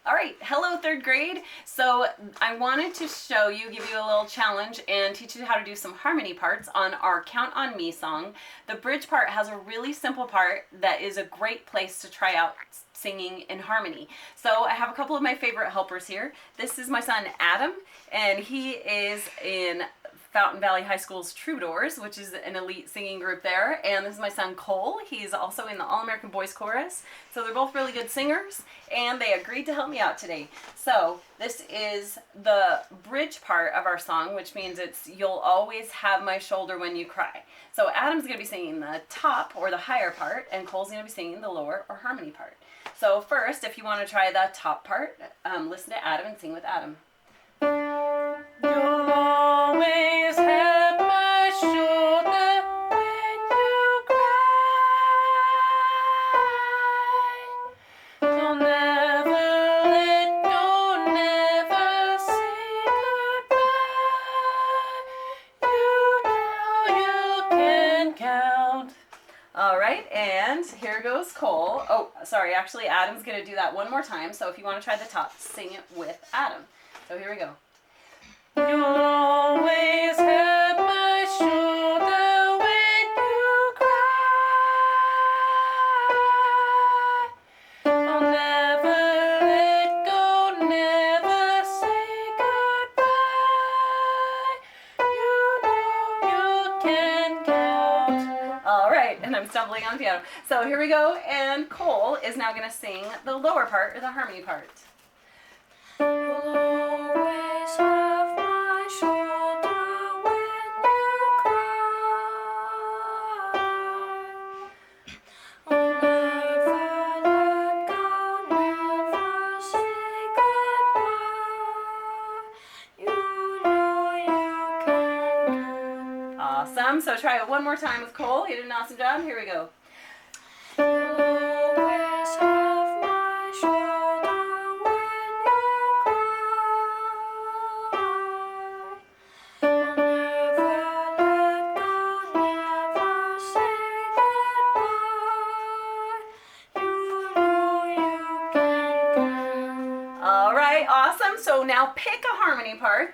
All right, hello third grade. So I wanted to give you a little challenge and teach you how to do some harmony parts on our Count on Me song. The bridge part has a really simple part that is a great place to try out singing in harmony. So I have a couple of my favorite helpers here. This is my son Adam, and he is in Fountain Valley High School's Troubadours, which is an elite singing group there. And this is my son Cole. He's also in the All-American Boys Chorus. So they're both really good singers, and they agreed to help me out today. So this is the bridge part of our song, which means it's "You'll always have my shoulder when you cry." So Adam's going to be singing the top or the higher part, and Cole's going to be singing the lower or harmony part. So first, if you want to try the top part, listen to Adam and sing with Adam. You'll always have my shoulder when you cry. Don't never let go, never say goodbye. You know you can count. All right, and here goes Cole. Oh, sorry, actually Adam's going to do that one more time. So if you want to try the top, sing it with Adam. So here we go. You'll always have my shoulder when you cry. I'll never let go, never say goodbye. You know you can count. All right, and I'm stumbling on piano. So here we go, and Cole is now going to sing the lower part or the harmony part. You'll always have my shoulder when you cry. I'll never let go, never say goodbye. You know you can count. Awesome. So try it one more time with Cole. You did an awesome job. Here we go. You'll always have my shoulder when you cry. I'll never let go, never say goodbye. You know you can count. All right, awesome. So now pick a harmony part